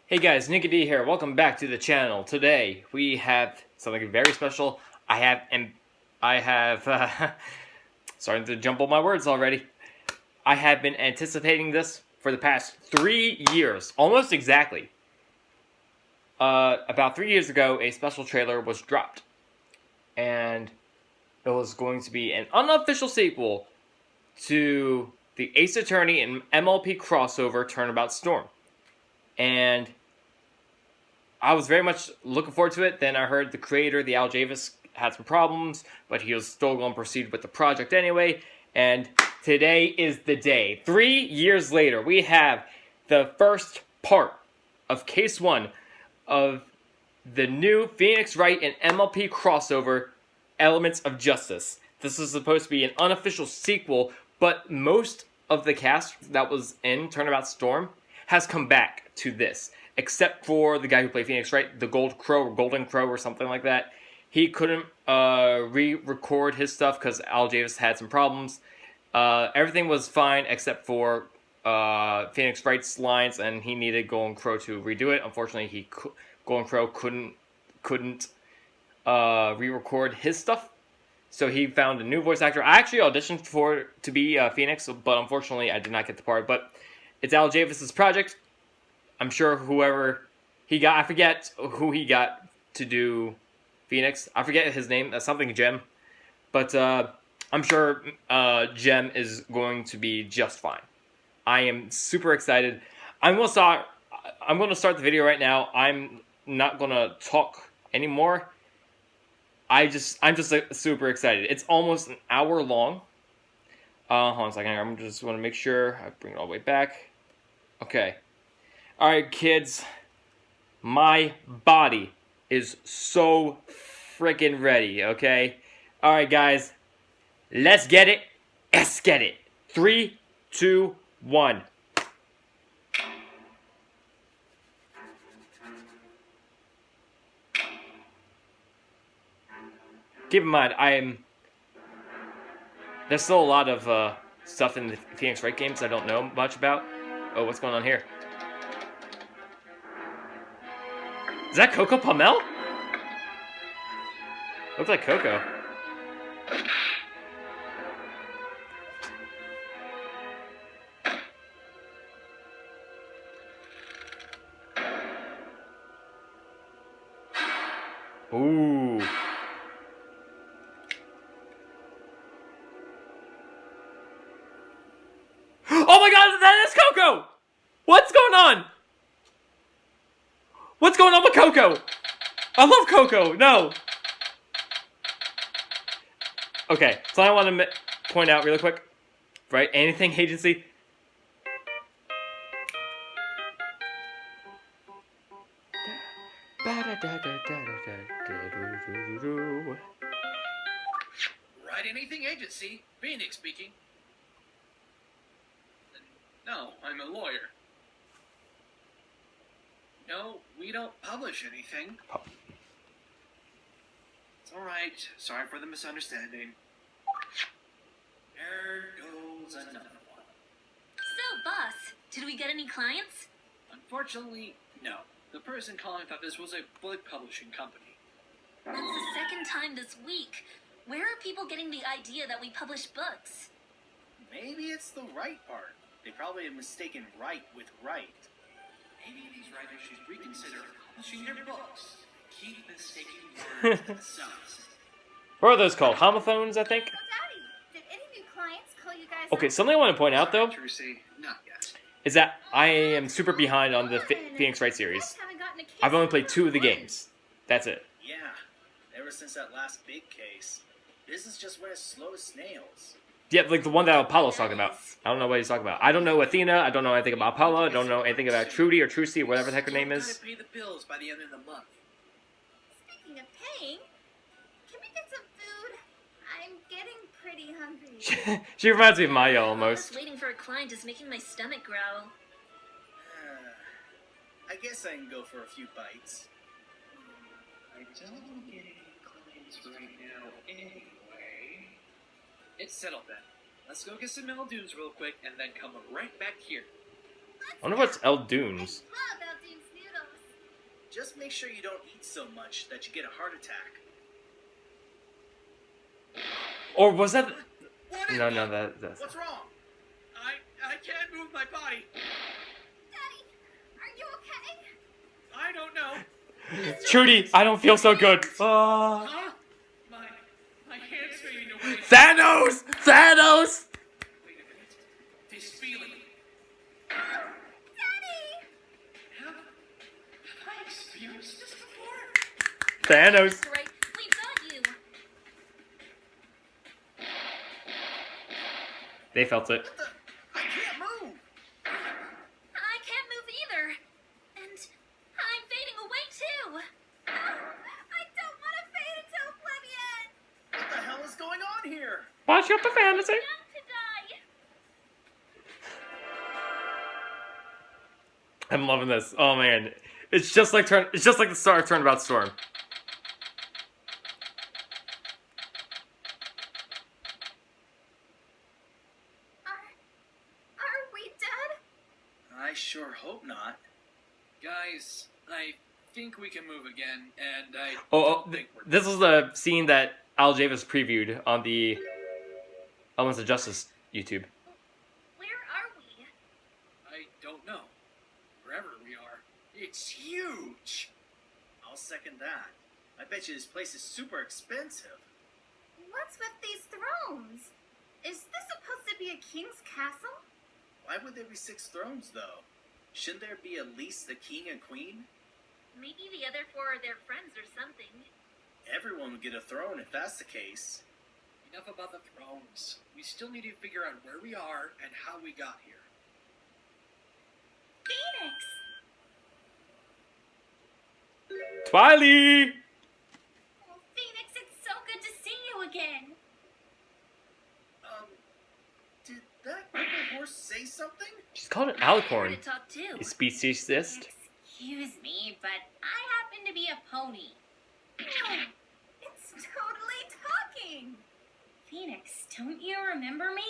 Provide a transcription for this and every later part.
Hey guys, Nicky D here. Welcome back to the channel. Today we have something very special. I have starting to jumble my words already. I have been anticipating this for the past 3 years, almost exactly. About 3 years ago, a special trailer was dropped, and it was going to be an unofficial sequel to the Ace Attorney and MLP crossover Turnabout Storm, and I was very much looking forward to it. Then I heard the creator, the Al Javis, had some problems, but he was still going to proceed with the project anyway. And today is the day. 3 years later, we have the first part of Case 1 of the new Phoenix Wright and MLP crossover, Elements of Justice. This is supposed to be an unofficial sequel, but most of the cast that was in Turnabout Storm has come back to this. Except for the guy who played Phoenix Wright, the Golden Crow or something like that. He couldn't re-record his stuff because Al Javis had some problems. Everything was fine except for Phoenix Wright's lines, and he needed Golden Crow to redo it. Unfortunately, Golden Crow couldn't re-record his stuff, so he found a new voice actor. I actually auditioned to be Phoenix, but unfortunately, I did not get the part. But it's Al Javis's project. I'm sure whoever he got, I forget who he got to do Phoenix. I forget his name. That's something Gem. But I'm sure Gem is going to be just fine. I am super excited. I'm going to start the video right now. I'm not going to talk anymore. I'm just super excited. It's almost an hour long. Hold on a second. I'm just want to make sure I bring it all the way back. Okay. Alright, kids, my body is so freaking ready, okay? Alright, guys, let's get it. Let's get it. 3, 2, 1. Keep in mind, there's still a lot of stuff in the Phoenix Wright games I don't know much about. Oh, what's going on here? Is that Coco Pomel? Looks like Coco. Ooh. Oh my god, that is Coco! What's going on? What's going on with Coco? I love Coco. No. Okay, so I want to point out really quick, right? Anything agency. Right, anything agency. Phoenix speaking. No, I'm a lawyer. No, we don't publish anything. It's alright. Sorry for the misunderstanding. There goes another one. So, boss, did we get any clients? Unfortunately, no. The person calling thought this was a book publishing company. That's the second time this week. Where are people getting the idea that we publish books? Maybe it's the right part. They probably have mistaken right with right. Maybe these writers should reconsider publishing their books. Keep mistaking words to themselves. What are those called? Homophones, I think? Daddy, did any new clients call you guys Okay, something I want to point out, though, Tracy, not yet. is that I am super behind on the Phoenix Wright series. I've only played 2 of the games. That's it. Yeah, ever since that last big case, business just went as slow as snails. Yeah, like the one that Apollo's talking about. I don't know what he's talking about. I don't know Athena. I don't know anything about Apollo. I don't know anything about Trudy or Trucy or whatever the heck her name is. Gotta pay the bills by the end of the month. Speaking of paying, can we get some food? I'm getting pretty hungry. She reminds me of Maya almost. Waiting for a client is making my stomach growl. I guess I can go for a few bites. I don't get any clients right now anyway. It's settled then. Let's go get some Dunes real quick and then come right back here. I wonder what's El Dunes. I love Eldune's noodles. Just make sure you don't eat so much that you get a heart attack. Or was that? What is No, that? that's. What's wrong? I can't move my body. Daddy, are you okay? I don't know. Trudy, I don't feel so good. Huh? My hand's fading away. Thanos! Thanos! Wait a minute. This feeling. Daddy! Have I experienced this before? Thanos. Mr. Right, we've got you. They felt it. What the? I can't move. I can't move either. And I'm fading away too. I don't want to fade into oblivion! What the hell is going on here? Watch your fantasy. Enough to die. I'm loving this. Oh man, it's just like the start of Turnabout Storm. Are we dead? I sure hope not. Guys, I think we can move again, and I don't think we're This is the scene that Al Javis previewed on the Elements of Justice YouTube. Where are we? I don't know. Wherever we are, it's huge. I'll second that. I bet you this place is super expensive. What's with these thrones? Is this supposed to be a king's castle? Why would there be 6 thrones, though? Shouldn't there be at least the king and queen? Maybe the other 4 are their friends or something. Everyone would get a throne if that's the case. Enough about the thrones. We still need to figure out where we are and how we got here. Phoenix! Twily! Oh, Phoenix, it's so good to see you again! Did that purple horse say something? She's called an I heard alicorn. it talk too. A speciesist. Excuse me, but I happen to be a pony. Oh, it's totally talking! Phoenix, don't you remember me?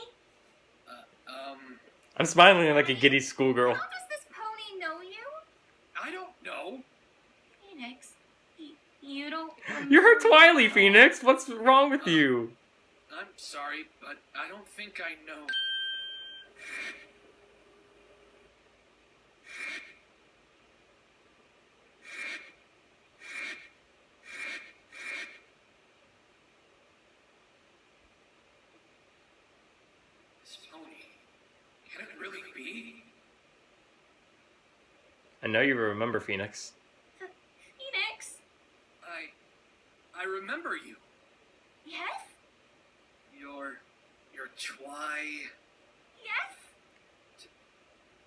I'm smiling like a giddy schoolgirl. How does this pony know you? I don't know. Phoenix, you don't You're her remember Twily, me? Phoenix. What's wrong with you? I'm sorry, but I don't think I know. This pony. Can it really be? I know you remember Phoenix. Phoenix? I remember you. Yes? You're Yes?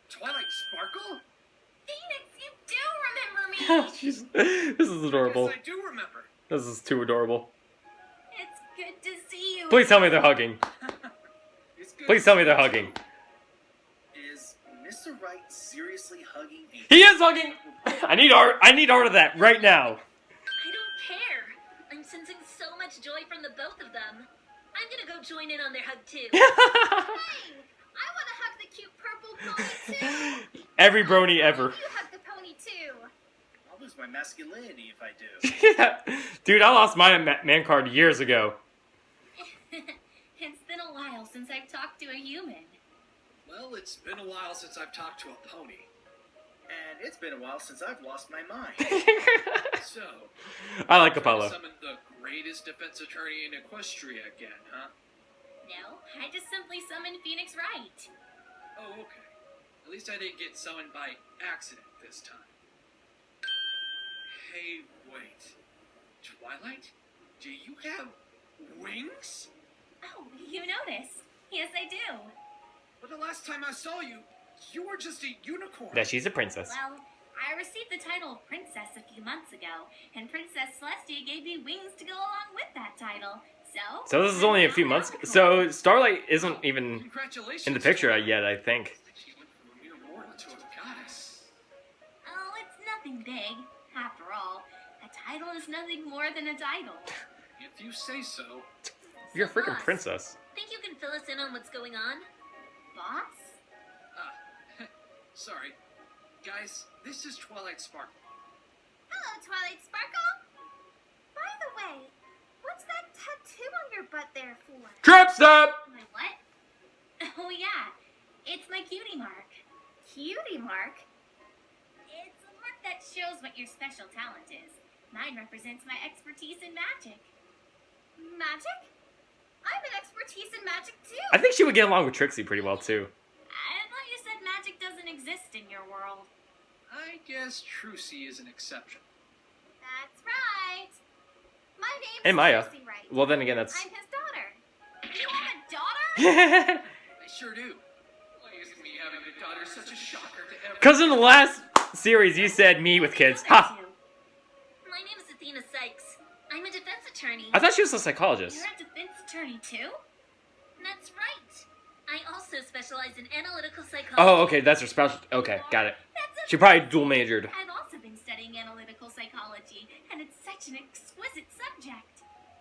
Twilight Sparkle? Phoenix, you do remember me! She's, this is adorable. Yes, I do remember. This is too adorable. It's good to see you. Please tell me they're hugging. It's good Please to tell me see they're you hugging. too. Is Mr. Wright seriously hugging a... He is hugging! I need art of that right now. I don't care. I'm sensing so much joy from the both of them. I'm gonna go join in on their hug too. Hey, I want to hug the cute purple pony too. Every brony ever. You hug the pony too. I'll lose my masculinity if I do. Dude, I lost my man card years ago. It's been a while since I've talked to a human. Well, it's been a while since I've talked to a pony. And it's been a while since I've lost my mind. So, I like trying to Apollo. summon the greatest defense attorney in Equestria again, huh? No, I just simply summoned Phoenix Wright. Oh, okay. At least I didn't get summoned by accident this time. Hey, wait. Twilight? Do you have wings? Oh, you noticed? Yes, I do. But the last time I saw you, you were just a unicorn. That she's a princess. Well, I received the title of princess a few months ago, and Princess Celestia gave me wings to go along with that title. So this is only a few months. So Starlight isn't even Congratulations. in the picture yet, I think. She went from a mere mortal to a goddess. Oh, it's nothing big. After all, a title is nothing more than a title. If you say so. You're a So, freaking boss, princess. Think you can fill us in on what's going on? Boss? Sorry. Guys, this is Twilight Sparkle. Hello, Twilight Sparkle. By the way, what's that tattoo on your butt there for? Trip step! My what? Oh yeah, it's my cutie mark. Cutie mark? It's a mark that shows what your special talent is. Mine represents my expertise in magic. Magic? I'm an expertise in magic too. I think she would get along with Trixie pretty well too. I thought you said magic doesn't exist in your world. I guess Trucy is an exception. That's right. My name's And Maya. Lucy Wright. Well, then again, that's. I'm his daughter. You have a daughter? I sure do. Why is me having a daughter such a shocker to everyone? Because in the last series, you said me with kids. Ha! My name is Athena Sykes. I'm a defense attorney. I thought she was a psychologist. You're a defense attorney too? That's right. I also specialize in analytical psychology. Oh, okay, that's her special. Okay, got it. That's She probably dual majored. I've also been studying analytical psychology, and it's such an exquisite subject.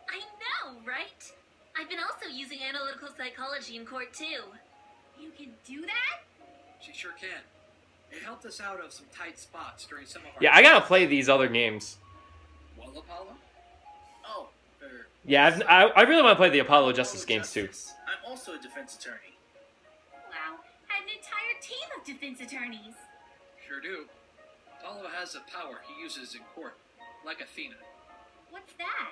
I know, right? I've been also using analytical psychology in court too. You can do that? She sure can. It helped us out of some tight spots during some of our... Yeah, I gotta play these other games. Well, Apollo? Oh, Yeah, I really want to play the Apollo Justice games too. I'm also a defense attorney. Wow, an entire team of defense attorneys. Sure do. Apollo has a power he uses in court, like Athena. What's that?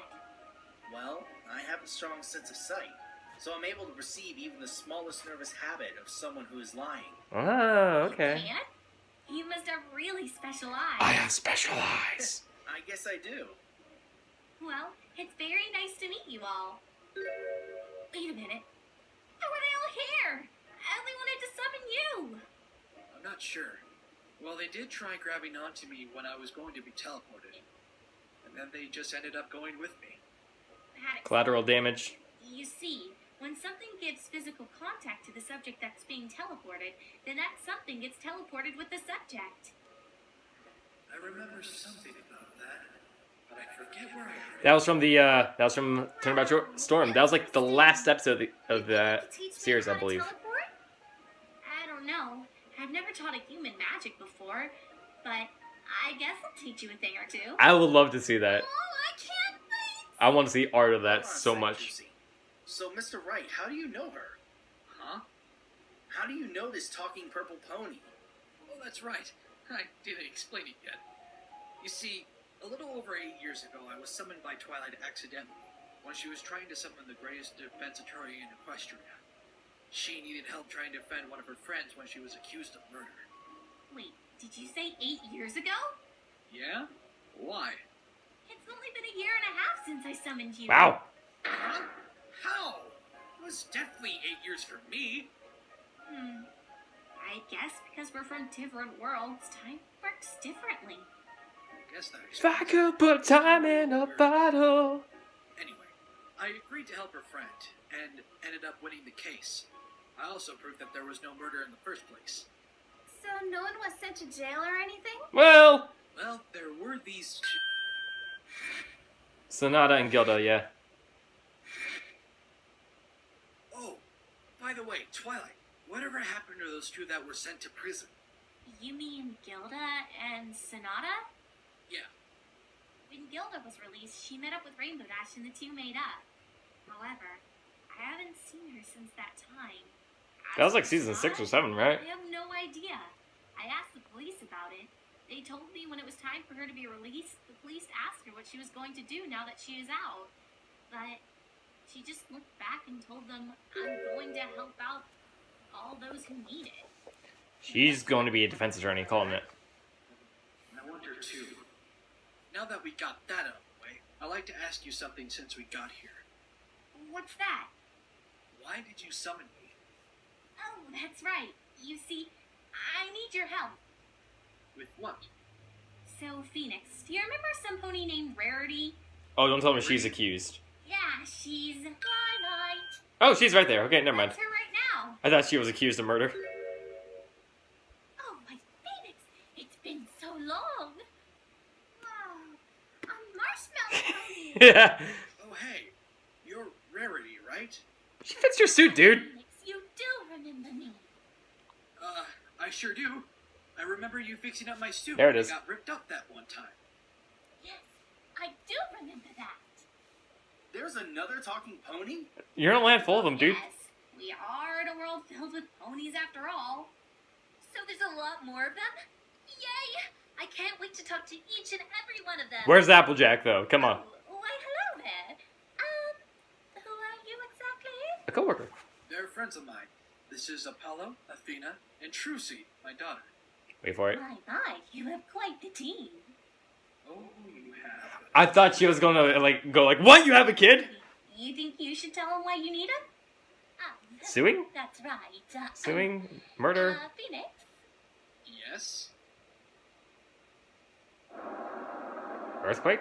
Well, I have a strong sense of sight, so I'm able to perceive even the smallest nervous habit of someone who is lying. Oh, okay. You can? You must have really special eyes. I have special eyes. I guess I do. Well, it's very nice to meet you all. Wait a minute. How are they all here? I only wanted to summon you. I'm not sure. Well, they did try grabbing onto me when I was going to be teleported. And then they just ended up going with me. Collateral damage. You see, when something gives physical contact to the subject that's being teleported, then that something gets teleported with the subject. I remember something about that, but I forget where I heard That was from Turnabout Storm. That was like the last episode of the series, I believe. I don't know. I've never taught a human magic before, but I guess I'll teach you a thing or two. I would love to see that. Oh, I can't wait! I want to see art of that Hold on a so sec, much. Lucy. So, Mr. Wright, how do you know her? Huh? How do you know this talking purple pony? Oh, that's right. I didn't explain it yet. You see, a little over 8 years ago, I was summoned by Twilight accidentally when she was trying to summon the greatest defense attorney in Equestria. She needed help trying to defend one of her friends when she was accused of murder. Wait, did you say 8 years ago? Yeah? Why? It's only been a year and a half since I summoned you. Wow. Huh? How? It was definitely 8 years for me. I guess because we're from different worlds, time works differently. I guess that If I could put time in a bottle. Anyway, I agreed to help her friend, and ended up winning the case. I also proved that there was no murder in the first place. So no one was sent to jail or anything? Well, Well, there were these Sonata and Gilda, yeah. Oh, by the way, Twilight, whatever happened to those two that were sent to prison? You mean Gilda and Sonata? Yeah. When Gilda was released, she met up with Rainbow Dash and the two made up. However, I haven't seen her since that time. That was like season 6 or 7, right? I have no idea. I asked the police about it. They told me when it was time for her to be released, the police asked her what she was going to do now that she is out. But she just looked back and told them, I'm going to help out all those who need it. She's going to be a defense attorney, calling it. I wonder too. Now that we got that out of the way, I'd like to ask you something since we got here. What's that? Why did you summon me? Oh, that's right. You see, I need your help. With what? So, Phoenix, do you remember some pony named Rarity? Oh, don't tell me she's accused. Yeah, she's Twilight. Oh, she's right there. Okay, never mind. That's her right now. I thought she was accused of murder. Oh, my Phoenix, it's been so long. Wow, a marshmallow pony. Yeah. Oh, hey, you're Rarity, right? She fits your suit, dude. Phoenix, you do remember me. I sure do. I remember you fixing up my suit There it when is. got ripped up that one time. There's another talking pony? You're in a land full of them, dude. Yes, we are in a world filled with ponies after all. So there's a lot more of them? Yay! I can't wait to talk to each and every one of them. Where's Applejack, though? Come on. Why, hello there. Who are you exactly? A coworker. They're friends of mine. This is Apollo, Athena, and Trucy, my daughter. Wait for it. My, you have quite the team. Oh, you have. I thought she was gonna go like, what? You have a kid? You think you should tell him why you need him? Suing? That's right. Suing? Murder? Phoenix? Yes? Earthquake?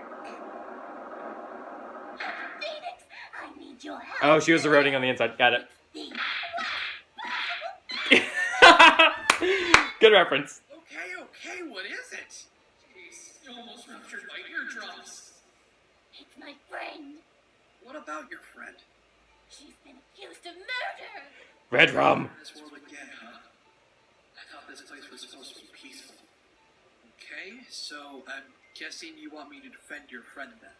Phoenix, I need your help. Oh, she was eroding on the inside. Got it. Good reference. Okay, what is it? Jeez, you almost ruptured my eardrums. It's my friend. What about your friend? She's been accused of murder. Red rum. This world again, huh? I thought this place was supposed to be peaceful. Okay, so I'm guessing you want me to defend your friend then.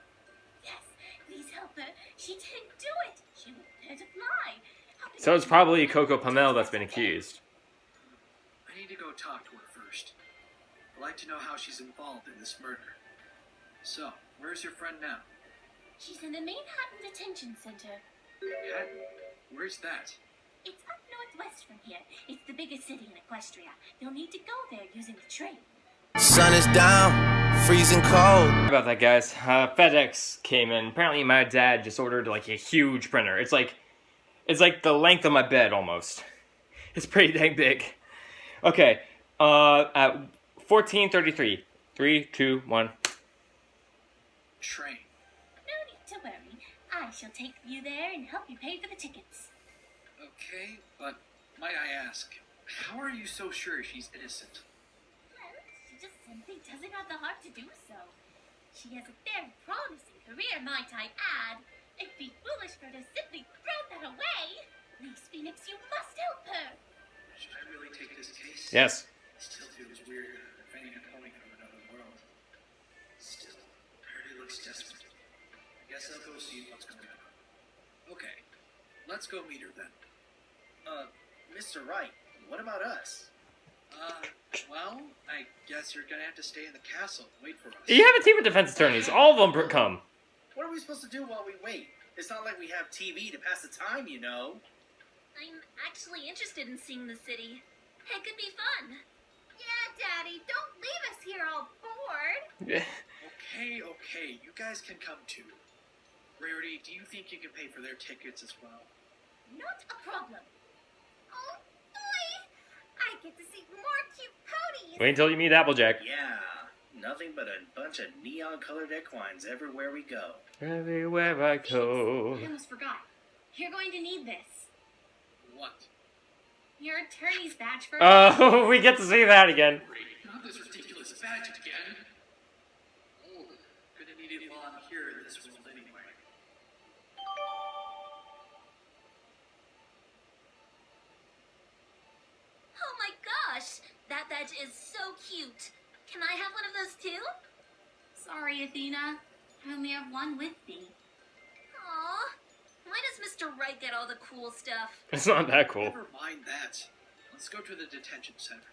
Yes, please help her. She didn't do it. She was there to fly. So it's probably Coco Pamel that's been accused. I need to go talk to her first. I'd like to know how she's involved in this murder. So, where's your friend now? She's in the Manhattan Detention Center. Manhattan? Where's that? It's up northwest from here. It's the biggest city in Equestria. You'll need to go there using the train. Sun is down, freezing cold. Sorry about that, guys. FedEx came in. Apparently, my dad just ordered like a huge printer. It's like the length of my bed almost. It's pretty dang big. Okay. At 14:33. 3, 2, 1. Train. No need to worry. I shall take you there and help you pay for the tickets. Okay, but might I ask, how are you so sure she's innocent? Well, she just simply doesn't have the heart to do so. She has a very promising career, might I add. It'd be foolish for her to simply throw that away. Please, Phoenix, you must help her. Should I really take this case? Yes. It still feels weird defending a pony from another world. Still, Hardy looks desperate. I guess I'll go see what's going on. Okay, let's go meet her then. Mr. Wright, what about us? Well, I guess you're gonna have to stay in the castle and wait for us. You have a team of defense attorneys. All of them come. What are we supposed to do while we wait? It's not like we have TV to pass the time, you know. I'm actually interested in seeing the city. It could be fun. Yeah, Daddy, don't leave us here all bored. Okay, you guys can come too. Rarity, do you think you can pay for their tickets as well? Not a problem. Oh, boy! I get to see more cute ponies. Wait until you meet Applejack. Yeah, nothing but a bunch of neon-colored equines everywhere we go. Everywhere I go. I almost forgot. You're going to need this. What? Your attorney's badge for... Oh, we get to see that again. Great, not this ridiculous badge again. Oh, gonna need it while I'm here in this world anyway. Oh my gosh! That badge is so cute. Can I have one of those too? Sorry, Athena. I only have one with me. Aw. Why does Mr. Wright get all the cool stuff? It's not that cool. Never mind that. Let's go to the detention center.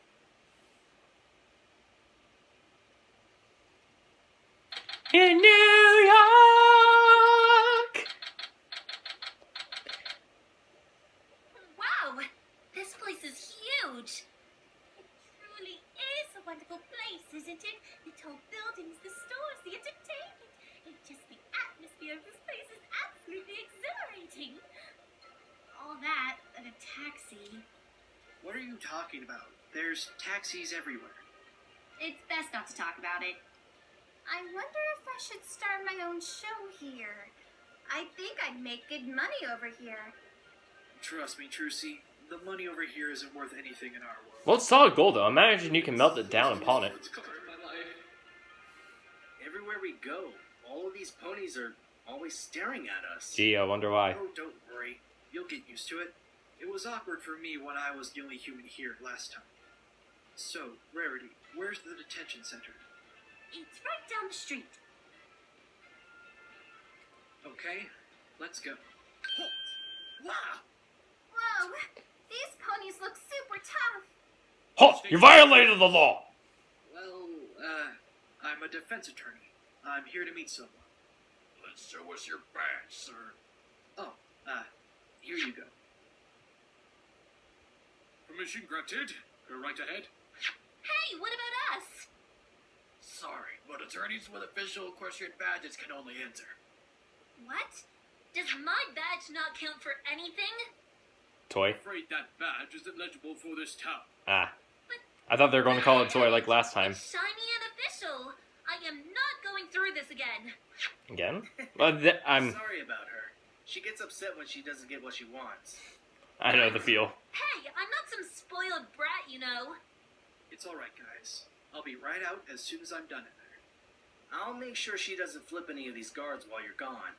In New York! Wow! This place is huge! It truly is a wonderful place, isn't it? The tall buildings, the stores, the entertainment. It's just the atmosphere of this place is absolutely exhilarating. All that and a taxi. What are you talking about? There's taxis everywhere. It's best not to talk about it. I wonder if I should start my own show here. I think I'd make good money over here. Trust me, Trucy, the money over here isn't worth anything in our world. Well, it's solid gold, though. Imagine you can melt it down and pawn it. It's colored my life. Everywhere we go, all of these ponies are always staring at us. Gee, I wonder why. Oh, don't worry. You'll get used to it. It was awkward for me when I was the only human here last time. So, Rarity, where's the detention center? It's right down the street. Okay, Let's go. Halt! Wow! Whoa, these ponies look super tough. Halt! You violated the law! Well, I'm a defense attorney. I'm here to meet someone. Let's show us your badge, sir. Oh, here you go. Permission granted. Go right ahead. Hey, what about us? Sorry, but attorneys with official equestrian badges can only enter. What? Does my badge not count for anything? Toy. I'm afraid that badge isn't legible for this town. Ah. I thought they were going to call it toy like last time. It's shiny and official. I am not going through this again. Again? Well, I'm... Sorry about her. She gets upset when she doesn't get what she wants. I know the feel. Hey, I'm not some spoiled brat, you know. It's alright, guys. I'll be right out as soon as I'm done in there. I'll make sure she doesn't flip any of these guards while you're gone.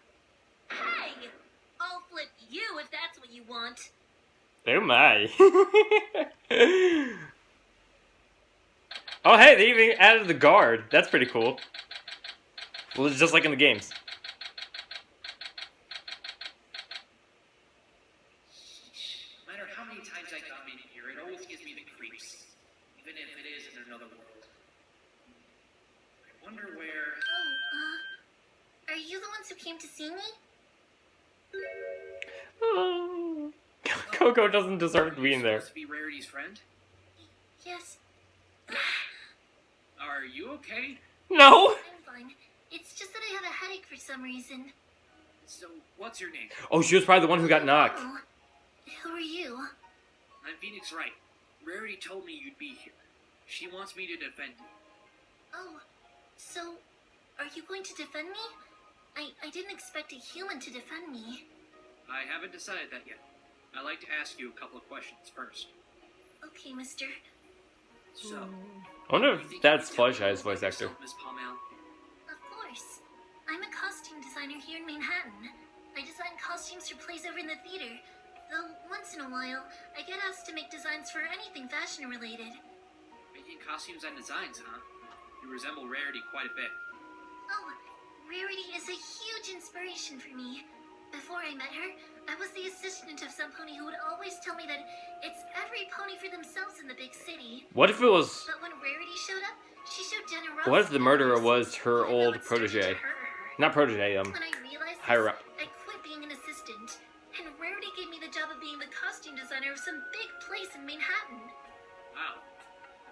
Hey, I'll flip you if that's what you want. Oh my. Oh hey, they even added the guard. That's pretty cool. Well, it's just like in the games. No matter how many times I come in here, it always gives me the creeps. Even if it is in another world. I wonder where... Oh, are you the ones who came to see me? Oh. Coco doesn't deserve to be in there. Supposed to be Rarity's friend? Yes, Are you okay? No! I'm fine. It's just that I have a headache for some reason. So, what's your name? Oh, she was probably the one who got knocked. Oh, who are you? I'm Phoenix Wright. Rarity told me you'd be here. She wants me to defend you. Oh, so are you going to defend me? I didn't expect a human to defend me. I haven't decided that yet. I'd like to ask you a couple of questions first. Okay, mister. So, I wonder you if think that's you could tell me Fluttershy's voice about actor. yourself, Miss Palmel? Of course. I'm a costume designer here in Manhattan. I design costumes for plays over in the theater. Though once in a while, I get asked to make designs for anything fashion related. Making costumes and designs, huh? You resemble Rarity quite a bit. Oh, Rarity is a huge inspiration for me. Before I met her, I was the assistant of some pony who would always tell me that it's every pony for themselves in the big city. What if it was... But when Rarity showed up, she showed generosity. What if the murderer was her even though old it started to protege? hurt her. Not protege, When I realized higher this, up. I quit being an assistant, and Rarity gave me the job of being the costume designer of some big place in Manhattan. Wow.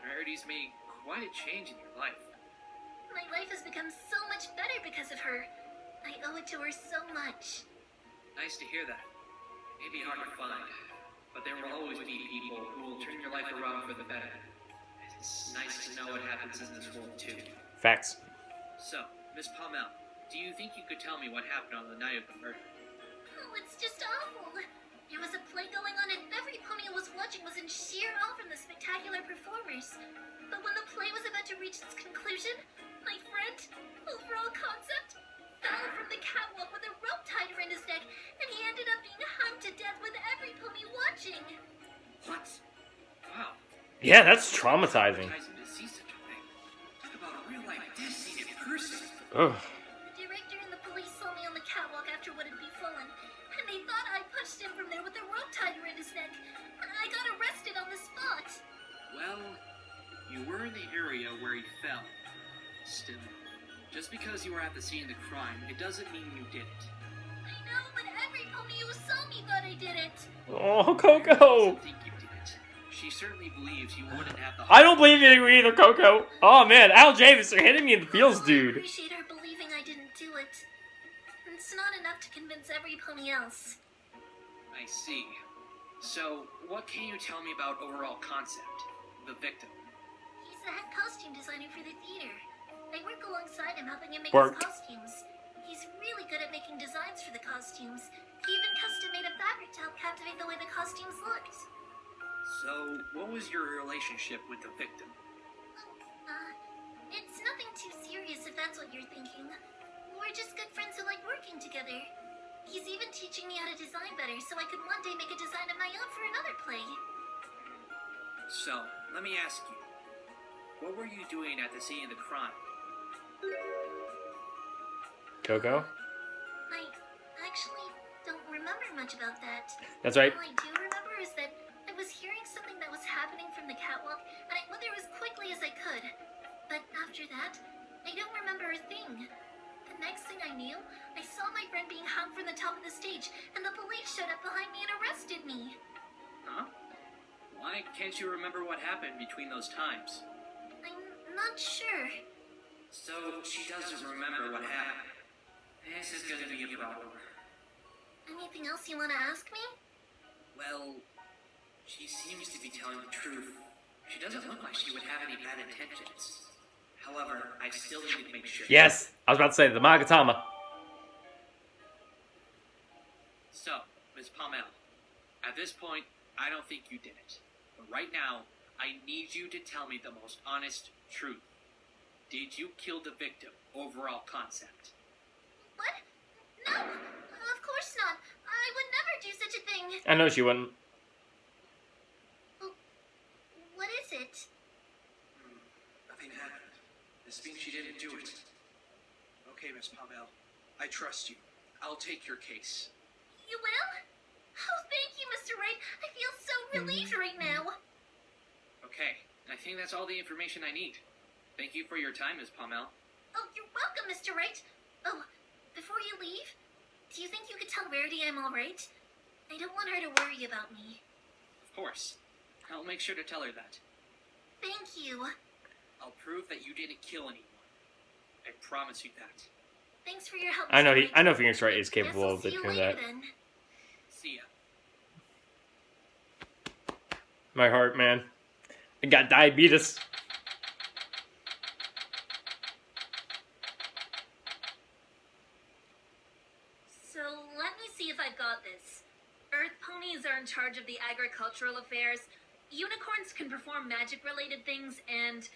Rarity's made quite a change in your life. My life has become so much better because of her. I owe it to her so much. Nice to hear that. Maybe hard to find, but there will always be people who will turn your life around for the better. It's nice to know what happens in this world too. Facts. So, Miss Palmel, do you think you could tell me what happened on the night of the murder? Oh, it's just awful. There was a play going on and every pony I was watching was in sheer awe from the spectacular performers. But when the play was about to reach its conclusion, my friend, overall concept, fell from the catwalk with a rope tied around his neck, and he ended up being hung to death with every pony watching. What? Wow. Yeah, that's traumatizing. To see such a thing. Talk about a real life death scene in person. Ugh. The director and the police saw me on the catwalk after what had befallen, and they thought I pushed him from there with a rope tied around his neck. I got arrested on the spot. Well, you were in the area where he fell. Still, just because you were at the scene of the crime, it doesn't mean you did it. I know, but every pony who saw me thought I did it. Oh, I Coco! don't think you did it. She certainly believes you wouldn't have the I don't believe you either, Coco. Oh man, Al Javis, you're hitting me in the feels, I dude. appreciate her believing I didn't do it. It's not enough to convince every pony else. I see. So, what can you tell me about overall concept? The victim. He's the head costume designer for the theater. I work alongside him, helping him make Work. his costumes. He's really good at making designs for the costumes. He even custom made a fabric to help captivate the way the costumes looked. So, what was your relationship with the victim? It's nothing too serious if that's what you're thinking. We're just good friends who like working together. He's even teaching me how to design better so I could one day make a design of my own for another play. So, let me ask you. What were you doing at the scene of the crime? Coco? I actually much about that. That's right. All I do remember is that I was hearing something that was happening from the catwalk, and I went there as quickly as I could. But after that, I don't remember a thing. The next thing I knew, I saw my friend being hung from the top of the stage, and the police showed up behind me and arrested me. Huh? Why can't you remember what happened between those times? I'm not sure. So she doesn't remember what happened. This is gonna be a problem. Anything else you want to ask me? Well, she seems to be telling the truth. She doesn't look like she would have any bad intentions. However, I still need to make sure. Yes, I was about to say the Magatama. So, Ms. Palmel, at this point, I don't think you did it. But right now, I need you to tell me the most honest truth. Did you kill the victim? Overall concept. What? No, of course not. I would never do such a thing. I know she wouldn't. What is it? Nothing happened. This means she didn't do it. Okay, Miss Palmel. I trust you. I'll take your case. You will? Oh, thank you, Mr. Wright. I feel so relieved right now. Okay, I think that's all the information I need. Thank you for your time, Ms. Palmel. Oh, you're welcome, Mr. Wright. Oh, before you leave, do you think you could tell Rarity I'm all right? I don't want her to worry about me. Of course. I'll make sure to tell her that. Thank you. I'll prove that you didn't kill anyone. I promise you that. Thanks for your help, I know Mr. Wright. I know Phoenix Wright is Guess capable I'll of see you doing later that. then. See ya. My heart, man. I got diabetes. So, let me see if I've got this. Earth ponies are in charge of the agricultural affairs, unicorns can perform magic-related things, and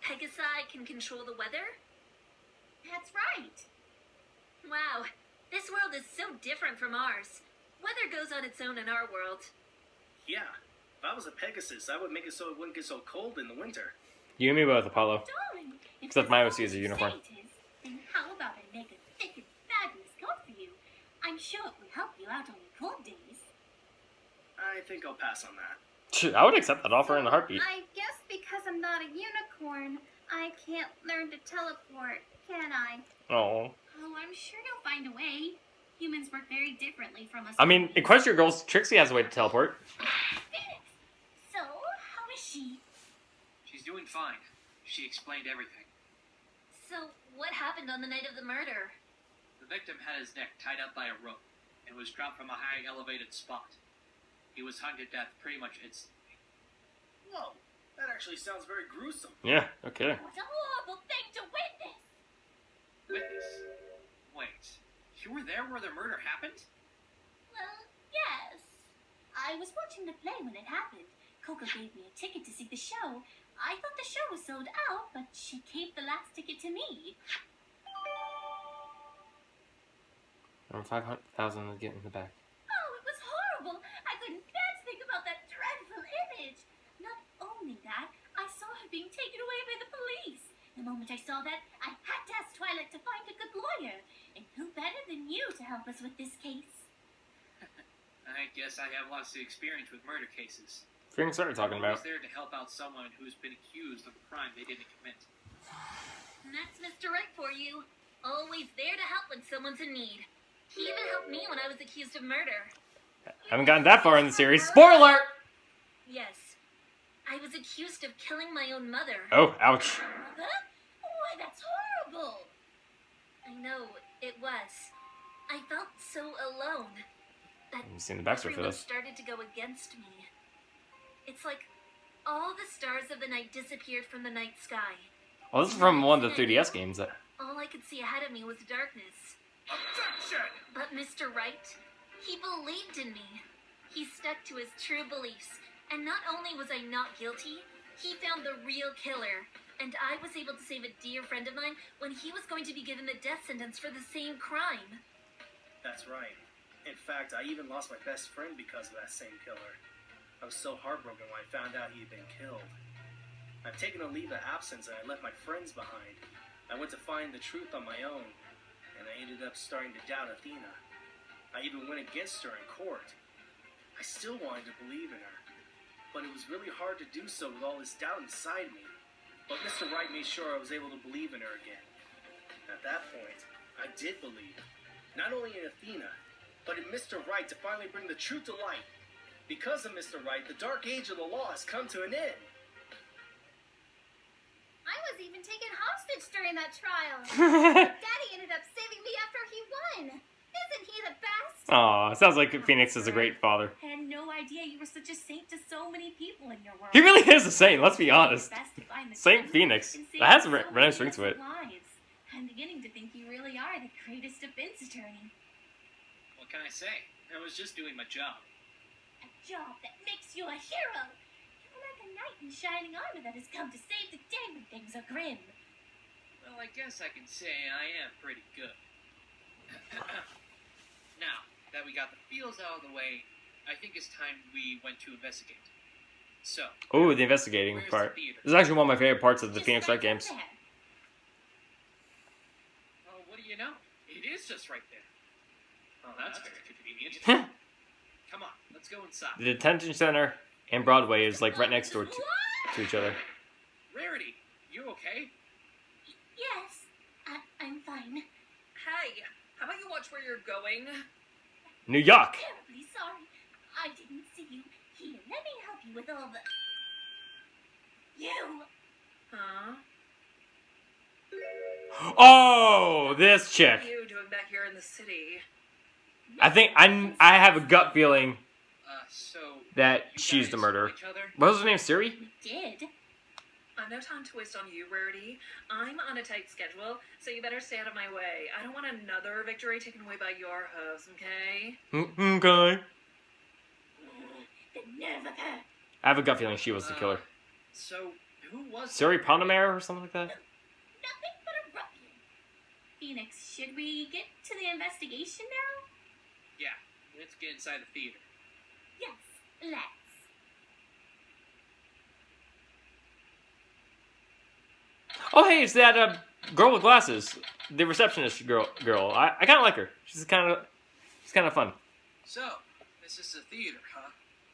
Pegasi can control the weather? That's right. Wow, this world is so different from ours. Weather goes on its own in our world. Yeah, if I was a Pegasus, I would make it so it wouldn't get so cold in the winter. You and me both, Apollo. Darling, if Except that's my all OC is a you unicorn. say it is, then how about I make a thick and fabulous coat for you? I'm sure it will help you out on your cold days. I think I'll pass on that. I would accept that offer in a heartbeat. I guess because I'm not a unicorn, I can't learn to teleport, can I? Oh. Oh, I'm sure you'll find a way. Humans work very differently from us. I mean, Equestria Girls, Trixie has a way to teleport. Phoenix! So, how is she? She's doing fine. She explained everything. So, what happened on the night of the murder? The victim had his neck tied up by a rope and was dropped from a high elevated spot. He was hung to death pretty much instantly. Whoa, that actually sounds very gruesome. Yeah, okay. What a horrible thing to witness! Witness. Wait, you were there where the murder happened? Well, yes. I was watching the play when it happened. Coco gave me a ticket to see the show. I thought the show was sold out, but she gave the last ticket to me. I'm 500,000 to get in the back. Oh, it was horrible. I couldn't bear to think about that dreadful image. Not only that, I saw her being taken away by the police. The moment I saw that, I had to ask Twilight to find a good lawyer. And who better than you to help us with this case? I guess I have lots of experience with murder cases. Phoenix Wright we're talking I'm always about. there to help out someone who's been accused of a crime they didn't commit. And that's Mr. Wright for you. Always there to help when someone's in need. He even helped me when I was accused of murder. Haven't gotten that far in the series. Spoiler! Yes. I was accused of killing my own mother. Oh, ouch. Mother? Why, that's horrible. I know, it was. I felt so alone. That You've seen the backstory for everyone this. started to go against me. It's like all the stars of the night disappeared from the night sky. Well, this is from one of the 3DS games. That All I could see ahead of me was darkness. Objection! But Mr. Wright, he believed in me. He stuck to his true beliefs, and not only was I not guilty, he found the real killer, and I was able to save a dear friend of mine when he was going to be given the death sentence for the same crime. That's right. In fact, I even lost my best friend because of that same killer. I was so heartbroken when I found out he had been killed. I've taken a leave of absence and I left my friends behind. I went to find the truth on my own, and I ended up starting to doubt Athena. I even went against her in court. I still wanted to believe in her, but it was really hard to do so with all this doubt inside me. But Mr. Wright made sure I was able to believe in her again. At that point, I did believe, not only in Athena, but in Mr. Wright to finally bring the truth to light. Because of Mr. Wright, the dark age of the law has come to an end. I was even taken hostage during that trial. Daddy ended up saving me after he won. Isn't he the best? Aw, sounds like Phoenix is a great father. I had no idea you were such a saint to so many people in your world. He really is a saint, let's be honest. Best to find the Saint truth Phoenix. and save That has a so nice many ring to it. lives. I'm beginning to think you really are the greatest defense attorney. What can I say? I was just doing my job. A job that makes you a hero. You're like a knight in shining armor that has come to save the day when things are grim. Well, I guess I can say I am pretty good. Now that we got the feels out of the way, I think it's time we went to investigate. So. Oh, the investigating where's part. The theater? This is actually one of my favorite parts of the Just Phoenix right Wright games. there. Oh, what do you know? It is just right there. Oh, that's very convenient. Come on, let's go inside. The detention center and Broadway is like right next door to each other. Rarity, you okay? Yes, I'm fine. Hey, how about you watch where you're going? New York. Terribly sorry. I didn't see you. Here, let me help you with all the... You! Huh? Oh, this chick. What are you doing back here in the city? I think I have a gut feeling So that you she's guys the murderer. know each other? What was her name? Siri? We did. I've no time to waste on you, Rarity. I'm on a tight schedule, so you better stay out of my way. I don't want another victory taken away by your host, okay? Okay. The nerve of her. I have a gut feeling she was the killer. So who was Siri Panamera or something like that? Nothing but a ruffian. Phoenix, should we get to the investigation now? Yeah, let's get inside the theater. Yes, let's. Oh, hey, it's that girl with glasses. The receptionist girl. I kind of like her. She's kind of fun. So, this is the theater, huh?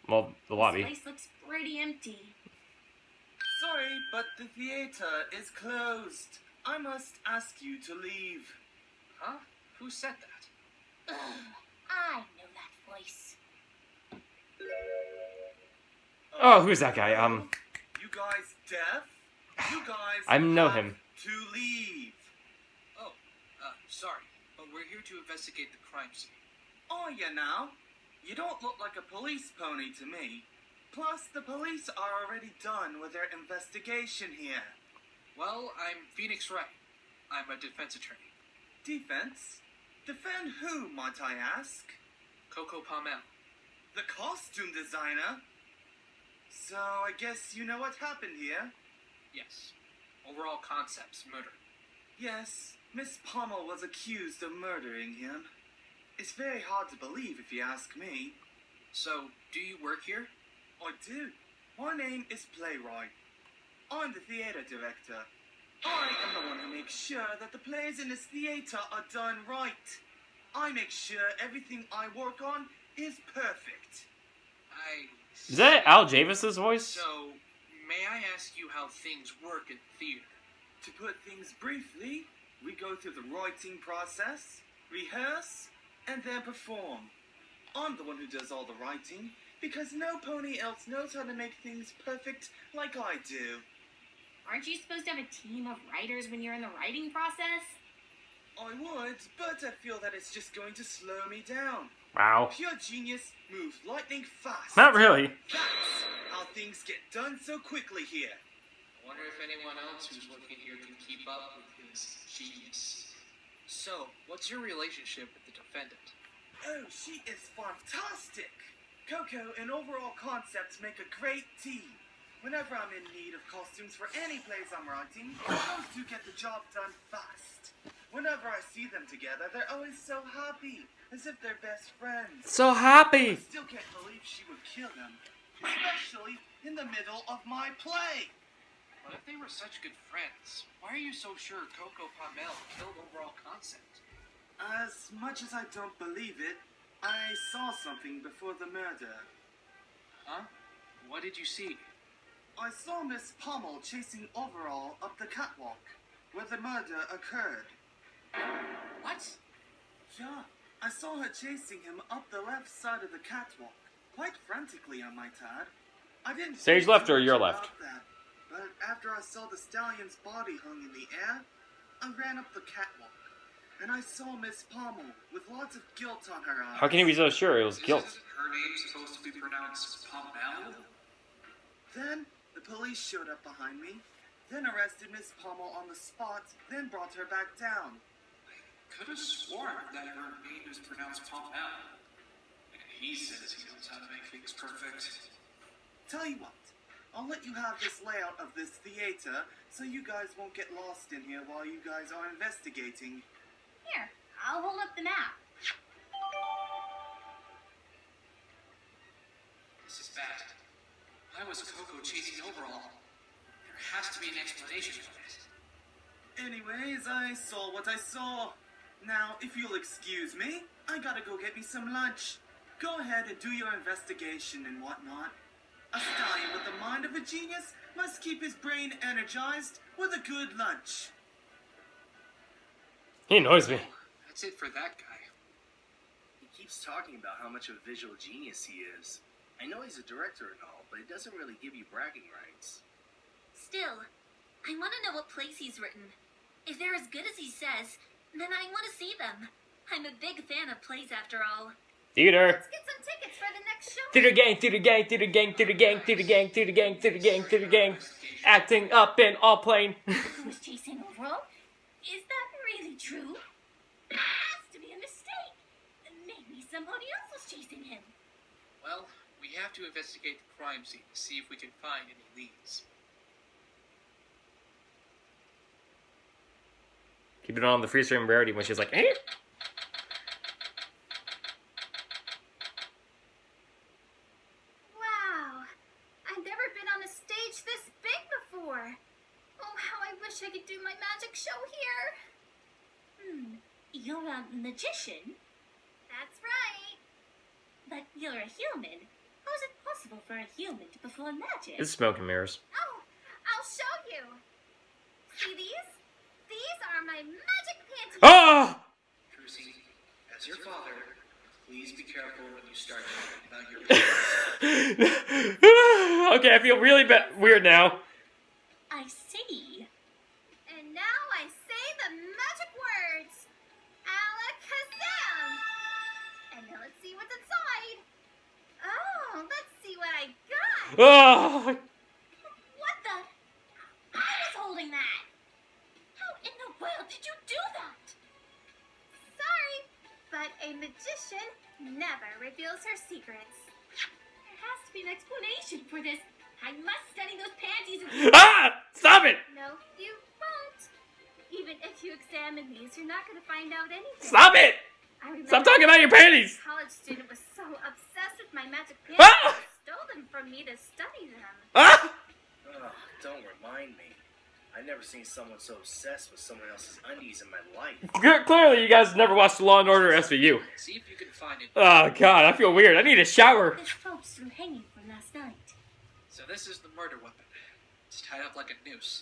Well, the This lobby. place looks pretty empty. Sorry, but the theater is closed. I must ask you to leave. Huh? Who said that? Ugh, I know that voice. Oh, who's that guy? You guys deaf? You guys I know have him. to leave. Oh, sorry, but we're here to investigate the crime scene. Oh, yeah, now? You don't look like a police pony to me. Plus, the police are already done with their investigation here. Well, I'm Phoenix Wright. I'm a defense attorney. Defense? Defend who, might I ask? Coco Palmel. The costume designer? So, I guess you know what happened here? Yes. Overall concepts, murder. Yes, Miss Pommel was accused of murdering him. It's very hard to believe if you ask me. So, do you work here? I do. My name is Playwright. I'm the theater director. I am the one who makes sure that the plays in this theater are done right. I make sure everything I work on is perfect. Is that Al Javis's voice? So, may I ask you how things work in theater? To put things briefly, we go through the writing process, rehearse, and then perform. I'm the one who does all the writing, because no pony else knows how to make things perfect like I do. Aren't you supposed to have a team of writers when you're in the writing process? I would, but I feel that it's just going to slow me down. Wow. Pure genius moves lightning fast. Not really. That's how things get done so quickly here. I wonder if anyone else who's working here can keep up with his genius. So, what's your relationship with the defendant? Oh, she is fantastic. Coco and overall concepts make a great team. Whenever I'm in need of costumes for any plays I'm writing, those two get the job done fast. Whenever I see them together, they're always so happy, as if they're best friends. So I happy. still can't believe she would kill him, especially in the middle of my play. But if they were such good friends, why are you so sure Coco Palmel killed overall concept? As much as I don't believe it, I saw something before the murder. Huh? What did you see? I saw Miss Pommel chasing Overall up the catwalk where the murder occurred. What? Yeah, I saw her chasing him up the left side of the catwalk, quite frantically, I might add. I didn't Stage think left too or much your about left? that, but after I saw the stallion's body hung in the air, I ran up the catwalk, and I saw Miss Pommel with lots of guilt on her eyes. How can you be so sure it was guilt? Isn't her name supposed to be pronounced Pommel? Then the police showed up behind me, then arrested Miss Pommel on the spot, then brought her back down. Could have sworn that her name is pronounced Pommel. And he says he knows how to make things perfect. Tell you what, I'll let you have this layout of this theater so you guys won't get lost in here while you guys are investigating. Here, I'll hold up the map. This is bad. Why was Coco chasing Overall? There has to be an explanation for it. Anyways, I saw what I saw. Now, if you'll excuse me, I gotta go get me some lunch. Go ahead and do your investigation and whatnot. A stallion with the mind of a genius must keep his brain energized with a good lunch. He annoys me. That's it for that guy. He keeps talking about how much of a visual genius he is. I know he's a director and all, but it doesn't really give you bragging rights. Still, I want to know what plays he's written. If they're as good as he says, then I want to see them. I'm a big fan of plays after all. Theater. Let's get some tickets for the next show. Theater gang, theater gang, theater gang, theater gang, theater gang, theater gang, theater gang, theater gang. Acting up and all playing. Who was chasing Overall? Is that really true? It has to be a mistake. Maybe somebody else was chasing him. Well, we have to investigate the crime scene to see if we can find any leads. Keep it on the free stream rarity when she's like, eh? Wow, I've never been on a stage this big before. Oh, how I wish I could do my magic show here. You're a magician, That's right. but you're a human. How is it possible for a human to perform magic? It's smoke and mirrors. Oh, I'll show you. See these? These are my magic panties. Ah! Trucy, as your father, please be careful when you start talking about your Okay, I feel really weird now. I see. And now I say the magic words. Alakazam. And now let's see what's inside. Oh, let's see what I got. Ah! What the? I was holding that. How in the world did you do that? Sorry, but a magician never reveals her secrets. There has to be an explanation for this. I must study those panties and... Ah! Stop it! No, you won't. Even if you examine these, you're not going to find out anything. Stop it! I remember Stop talking about your panties! a college student was so obsessed with my magic panties, Ah! he stole them from me to study them. Ah! Ugh, don't remind me. I've never seen someone so obsessed with someone else's undies in my life. Clearly, you guys never watched Law and Order SVU. See if you can find it. Oh god, I feel weird. I need a shower. This rope's still hanging from last night. So this is the murder weapon. It's tied up like a noose.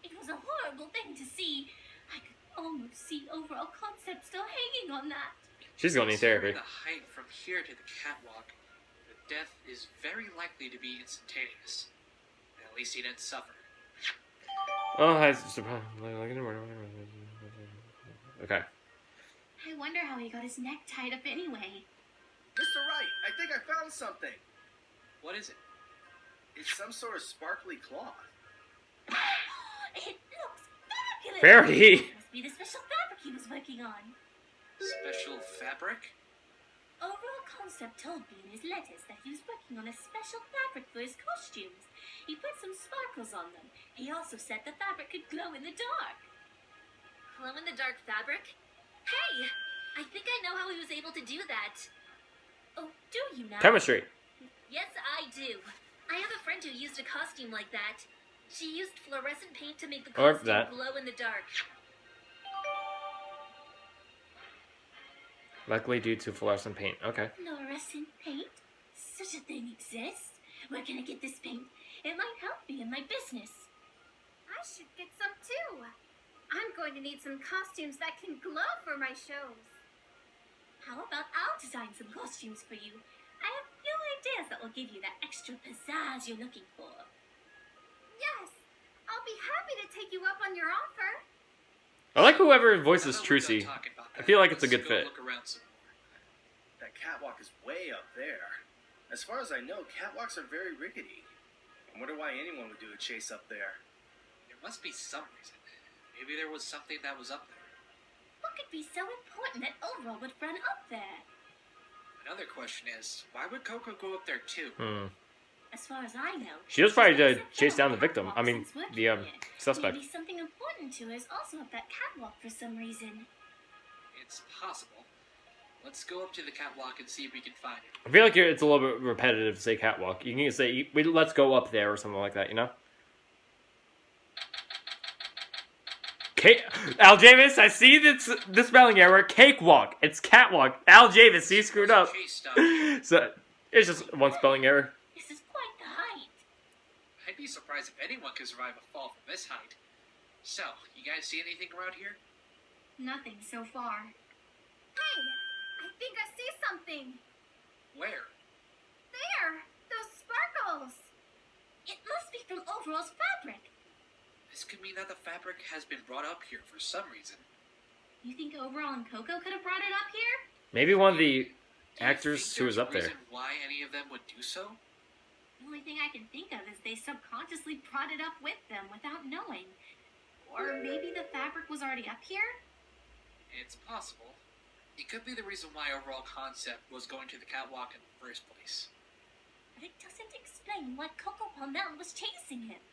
It was a horrible thing to see. I could almost see Overall Concept still hanging on that. She's gonna need therapy. The height from here to the catwalk, the death is very likely to be instantaneous. At least he didn't suffer. Oh, I okay. I wonder how he got his neck tied up anyway. Mr. Wright, I think I found something. What is it? It's some sort of sparkly cloth. It looks fabulous! Verity! Must be the special fabric he was working on. Special fabric? Overall Concept told me in his letters that he was working on a special fabric for his costumes. He put some sparkles on them. He also said the fabric could glow in the dark. Glow-in-the-dark fabric? Hey! I think I know how he was able to do that. Oh, do you now? Chemistry. Yes, I do. I have a friend who used a costume like that. She used fluorescent paint to make the Or costume that. glow in the dark. Likely due to fluorescent paint. Okay. Fluorescent paint? Such a thing exists? Where can I get this paint? It might help me in my business. I should get some too. I'm going to need some costumes that can glow for my shows. How about I'll design some costumes for you? I have a few ideas that will give you that extra pizzazz you're looking for. Yes, I'll be happy to take you up on your offer. I like whoever voices Now that we're done Trucy. talking about I that, feel like it's a let's good go fit. Look around some more. That catwalk is way up there. As far as I know, catwalks are very rickety. I wonder why anyone would do a chase up there. There must be some reason. Maybe there was something that was up there. What could be so important that Overall would run up there? Another question is, why would Coco go up there too? As far as I know, She was probably to she's been chase sent down the on victim. catwalk I mean, since working the here. suspect. Maybe something important to her is also up that catwalk for some reason. It's possible. Let's go up to the catwalk and see if we can find it. I feel like it's a little bit repetitive to say catwalk. You can say, let's go up there or something like that, you know? Al Javis, I see the spelling error. Cakewalk. It's catwalk. Al Javis, he screwed up. Chase stop. So, it's just one spelling error. This is quite the height. I'd be surprised if anyone could survive a fall from this height. So, you guys see anything around here? Nothing so far. Hey, I think I see something. Where? There, those sparkles. It must be from Overall's fabric. This could mean that the fabric has been brought up here for some reason. You think Overall and Coco could have brought it up here? Maybe one of the Do you actors think who was there's a up there. reason why any of them would do so? The only thing I can think of is they subconsciously brought it up with them without knowing. Or maybe the fabric was already up here? It's possible. It could be the reason why overall concept was going to the catwalk in the first place. But it doesn't explain why Coco Palmel was chasing him.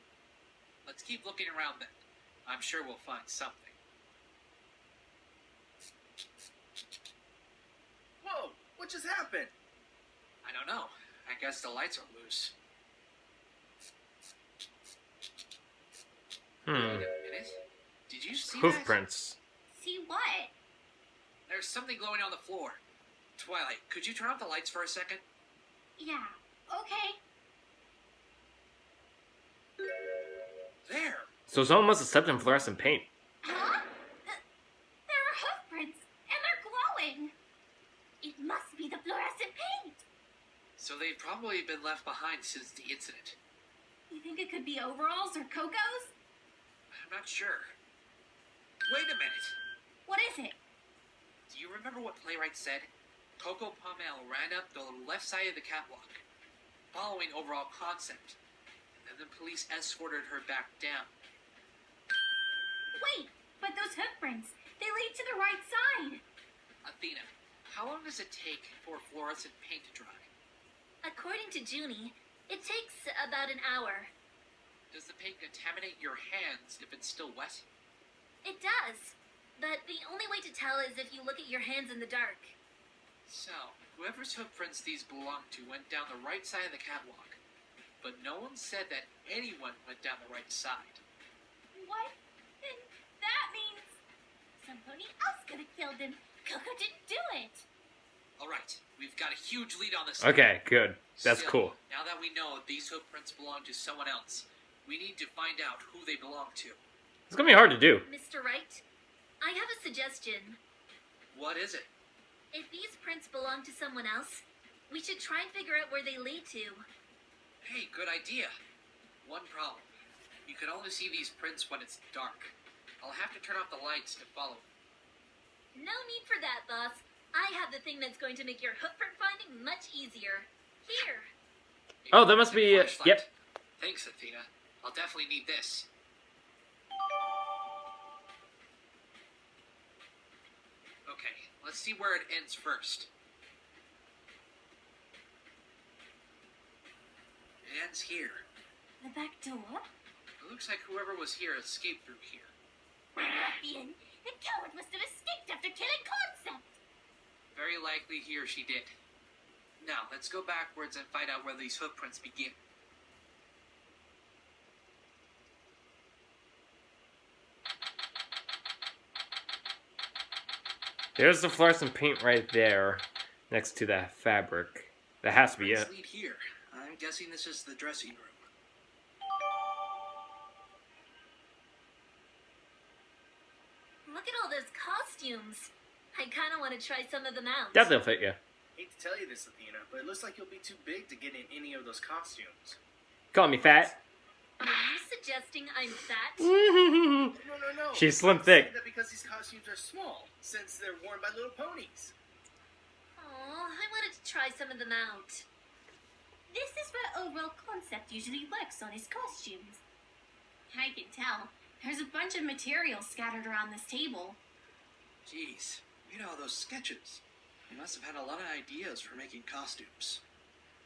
Let's keep looking around then. I'm sure we'll find something. Whoa! What just happened? I don't know. I guess the lights are loose. Wait a minute. Did you see Hoof that? prints. See what? There's something glowing on the floor. Twilight, could you turn off the lights for a second? Yeah, okay. There! So someone must have stepped in fluorescent paint. Huh? There are hoof prints, and they're glowing. It must be the fluorescent paint. So they've probably been left behind since the incident. You think it could be Overalls or Coco's? I'm not sure. Wait a minute! What is it? Do you remember what Playwright said? Coco Palmel ran up the left side of the catwalk, following overall concept, and then the police escorted her back down. Wait, but those hoof prints, they lead to the right side. Athena, how long does it take for fluorescent paint to dry? According to Junie, it takes about an hour. Does the paint contaminate your hands if it's still wet? It does, but the only way to tell is if you look at your hands in the dark. So, whoever's hoof prints these belong to went down the right side of the catwalk, but no one said that anyone went down the right side. What? Then that means somebody else could have killed him. Coco didn't do it. Alright, we've got a huge lead on this. Okay, good. That's Still, cool. Now that we know these hoof prints belong to someone else, we need to find out who they belong to. It's gonna be hard to do. Mr. Wright, I have a suggestion. What is it? If these prints belong to someone else, we should try and figure out where they lead to. Hey, good idea. One problem. You can only see these prints when it's dark. I'll have to turn off the lights to follow them. No need for that, boss. I have the thing that's going to make your footprint finding much easier. Here. Oh, that must be, Flashlight. yep. Thanks, Athena. I'll definitely need this. Okay, let's see where it ends first. It ends here. The back door? It looks like whoever was here escaped through here. Ruffian! The coward must have escaped after killing Concept! Very likely he or she did. Now, let's go backwards and find out where these footprints begin. There's the fluorescent paint right there, next to that fabric. That has to be it. Lead here. I'm guessing this is the dressing room. Look at all those costumes. I kind of want to try some of them out. Definitely fit you. Hate to tell you this, Athena, but it looks like you'll be too big to get in any of those costumes. Call me fat. Are you suggesting I'm fat? No. She's slim I'm saying thick. that because these costumes are small, since they're worn by little ponies. Aw, I wanted to try some of them out. This is where overall concept usually works on his costumes. I can tell. There's a bunch of material scattered around this table. Jeez, read all those sketches. He must have had a lot of ideas for making costumes.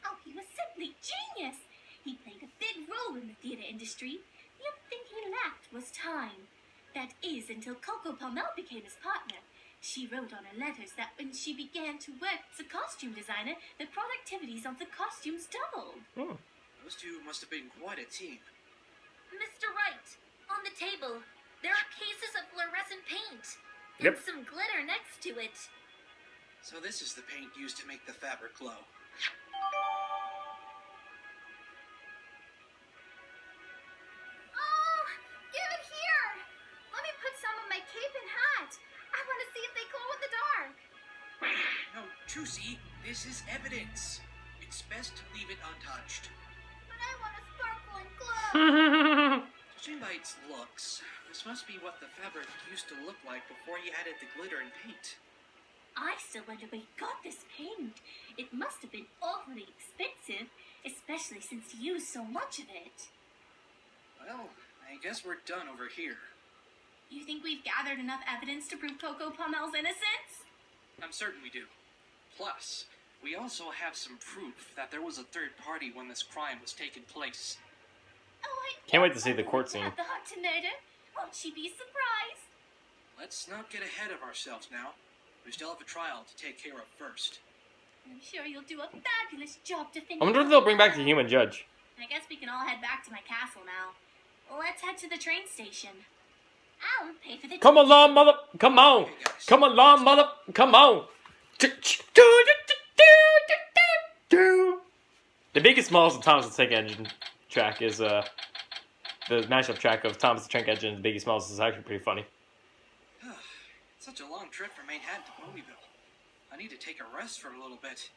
Oh, he was simply genius! He played a big role in the theater industry. The only thing he lacked was time. That is, until Coco Palmel became his partner. She wrote on her letters that when she began to work as a costume designer, the productivities of the costumes doubled. Those two must have been quite a team. Mr. Wright, on the table, there are cases of fluorescent paint. Yep. And some glitter next to it. So this is the paint used to make the fabric glow. Oh, give it here! Let me put some on my cape and hat. I want to see if they glow in the dark. No, Trucy, this is evidence. It's best to leave it untouched. But I want to sparkle and glow. Judging by its looks, this must be what the fabric used to look like before he added the glitter and paint. I still wonder where he got this paint. It must have been awfully expensive, especially since he used so much of it. Well, I guess we're done over here. You think we've gathered enough evidence to prove Coco Palmel's innocence? I'm certain we do. Plus, we also have some proof that there was a third party when this crime was taking place. Oh, I Can't wait to see the court scene. The heart to murder. Won't she be surprised? Let's not get ahead of ourselves now. We still have a trial to take care of first. I'm sure you'll do a fabulous job to finish. I wonder if they'll bring back the human judge. I guess we can all head back to my castle now. Let's head to the train station. I'll pay for the Come along, mother. Come on. Okay, guys. Come along, mother. Come on. The biggest, smallest of Thomas the Tank Engine track is the mashup track of Thomas the Tank Engine and the Biggie Smalls is actually pretty funny. Such a long trip from Manhattan to Ponyville. I need to take a rest for a little bit.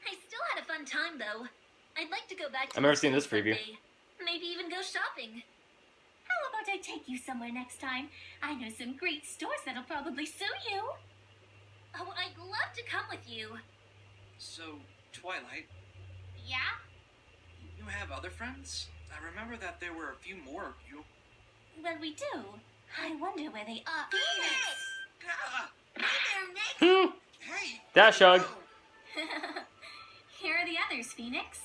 I still had a fun time, though. I'd like to go back to I've never the seen this city preview. someday. Maybe even go shopping. How about I take you somewhere next time? I know some great stores that'll probably suit you. Oh, I'd love to come with you. So, Twilight, Yeah? you have other friends? I remember that there were a few more of you. Well, we do. I wonder where they are. Ah, hey! Dash hug. Oh, Here are the others, Phoenix.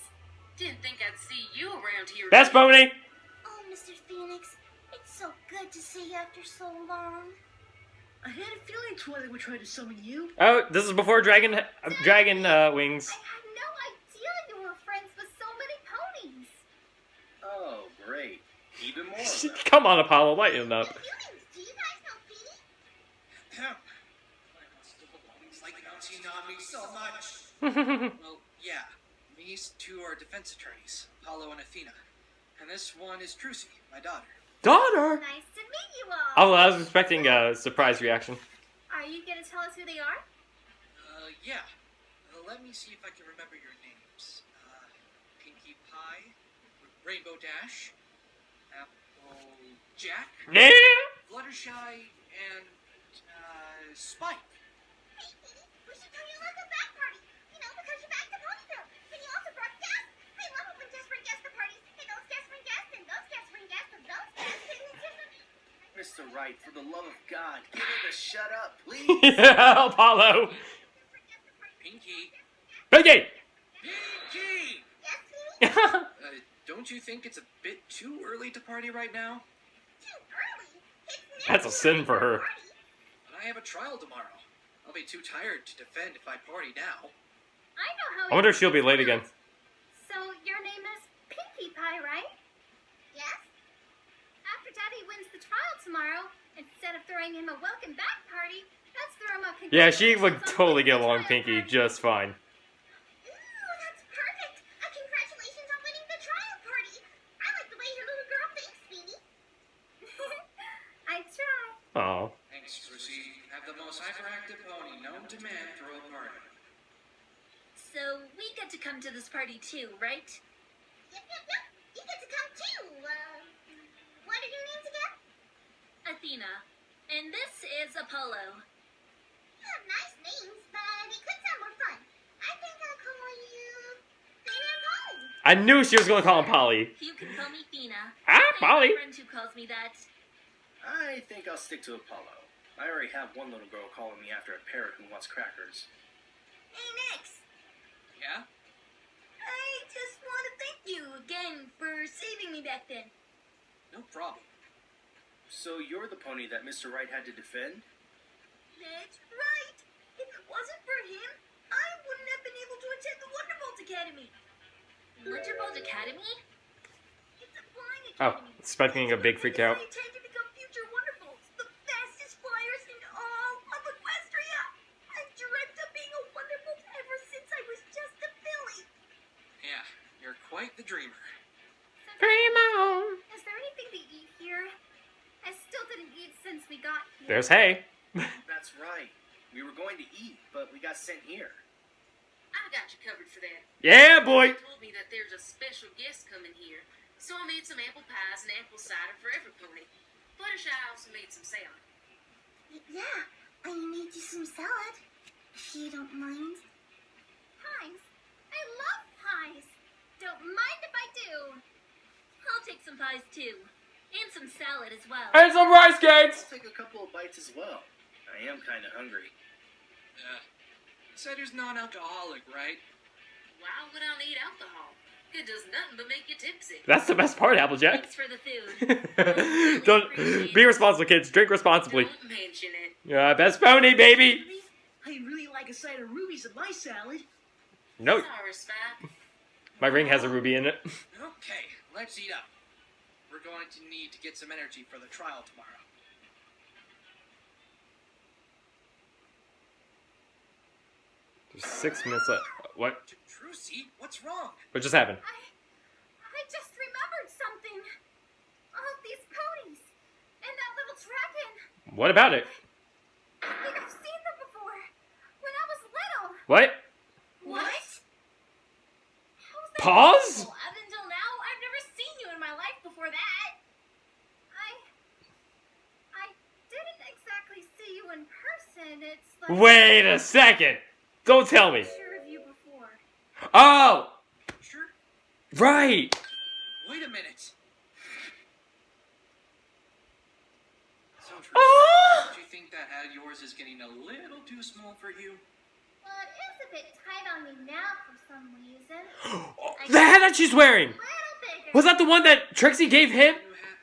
Didn't think I'd see you around here. Best pony. Oh, Mr. Phoenix, it's so good to see you after so long. I had a feeling Twilight would try to summon you. Oh, this is before Dragon Wings. I had no idea you were friends with so many ponies. Oh, great. Even more of them. Come on, Apollo, lighten up. Feelings, do you guys know Petey? ahem. Why must the ponies like bouncing on me so much? Well, yeah. These two are defense attorneys, Apollo and Athena. And this one is Trucy, my daughter. Daughter. Nice to meet you all. Oh, I was expecting a surprise reaction. Are you gonna tell us who they are? Yeah. Let me see if I can remember your names. Pinkie Pie, Rainbow Dash, Jack, Yeah. Fluttershy, and, Spike. Hey, Petey, we should throw you like a back party. You know, because you're back to Ponyville. And you also brought guests. I love it when guests bring guests to parties. And those guests bring guests, and those guests bring guests, and those guests bring guests. Mr. Wright, for the love of God, get her to shut up, please. Yeah, Apollo. Pinkie. Pinky. Pinkie! Yes, Petey? Don't you think it's a bit too early to party right now? Too early. It's That's a sin for her. But I have a trial tomorrow. I'll be too tired to defend if I party now. I know how. I wonder if she'll be late again. So your name is Pinkie Pie, right? Yes. After Daddy wins the trial tomorrow, instead of throwing him a welcome back party, let's throw him a Yeah, she would totally get along Pinky just fine. Ooh, that's perfect. Congratulations on winning the trial party. I like the way your little girl thinks, Feeny. I try. Oh. Thanks, Lucy. Have the most hyperactive pony known to man throw a party. So we get to come to this party too, right? Yep. You get to come too. What are your names again? Athena. And this is Apollo. You have nice names, but it could sound more fun. I think I'll call you Fina and Polly. I knew she was gonna call him Polly. You can call me Fina. Ah, I have Polly. a friend who calls me that. I think I'll stick to Apollo. I already have one little girl calling me after a parrot who wants crackers. Hey, Max. Yeah? I just want to thank you again for saving me back then. No problem. So you're the pony that Mr. Wright had to defend? That's right. If it wasn't for him, I wouldn't have been able to attend the Wonderbolt Academy. Wonderbolt Academy? It's a flying Oh, academy. expecting a big freak out. I intend to become future Wonderbolts, the fastest flyers in all of Equestria. I've dreamt of being a Wonderbolt ever since I was just a filly. Yeah, you're quite the dreamer. Dream on. Is there anything to eat here? I still didn't eat since we got here. There's hay. That's right. We were going to eat, but we got sent here. I got you covered for that. Yeah, boy. They told me that there's a special guest coming here, so I made some apple pies and apple cider for every pony. Fluttershy also made some salad. Yeah, I made you some salad. If you don't mind. Pies. I love pies. Don't mind if I do. I'll take some pies too. And some salad as well. And some rice cakes. I'll take a couple of bites as well. I am kind of hungry. Cider's non-alcoholic, right? Why would I need alcohol? It does nothing but make you tipsy. That's the best part, Applejack. Thanks for the food. Don't be responsible, kids. Drink responsibly. Don't mention it. Best pony, baby. I really like a side of rubies in my salad. No, Sorry, Spike. my ring has a ruby in it. Okay, let's eat up. We're going to need to get some energy for the trial tomorrow. There's 6 minutes left. What? Trucy, what's wrong? What just happened? I just remembered something. All these ponies. And that little dragon. What about it? I think I've seen them before. When I was little. What? What? How's that Pause? possible? Up until now, I've never seen you in my life before that. I didn't exactly see you in person. It's like Wait a second. Don't tell me. I'm sure of you before. Oh, Sure. right. Wait a minute. So, Trucy, Ah! don't you think that hat of yours is getting a little too small for you? Well, it is a bit tight on me now for some reason. The hat that she's wearing. Little bigger. Was that the one that Trixie gave him?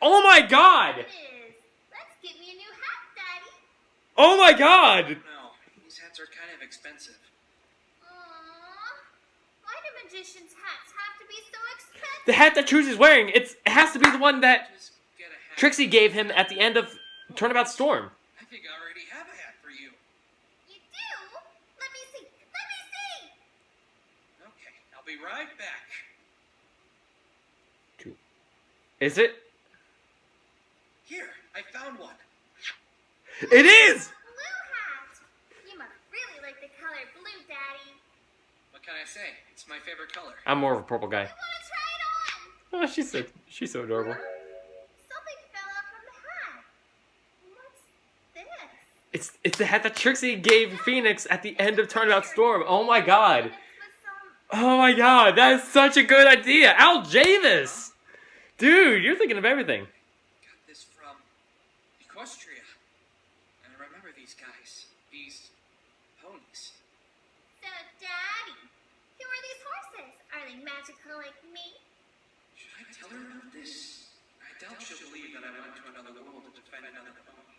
Oh my god. It is. Let's get me a new hat, Daddy. Oh my god. No, these hats are kind of expensive. Aww. Why do magicians' hats have to be so expensive? The hat that Trixie's wearing, it has to be the one that Just get a hat. Trixie gave him at the end of Turnabout Storm. I think I already have a hat for you. You do? Let me see. Let me see. Okay, I'll be right back. Is it? Here, I found one. It is! Blue hat. You must really like the color blue, Daddy. What can I say? It's my favorite color. I'm more of a purple guy. I want to try it on. Oh, she's so adorable. Something fell out from the hat. What's this? It's the hat that Trixie gave Phoenix at the end of Turnabout Storm. Oh my god. It's with some... Oh my god, that is such a good idea. Al Javis! Dude, you're thinking of everything. Got this from Equestria. And I remember these guys. These ponies. So, Daddy, who are these horses? Are they magical like me? Should I tell her about this? I doubt she'll believe that I went to another world to defend another pony.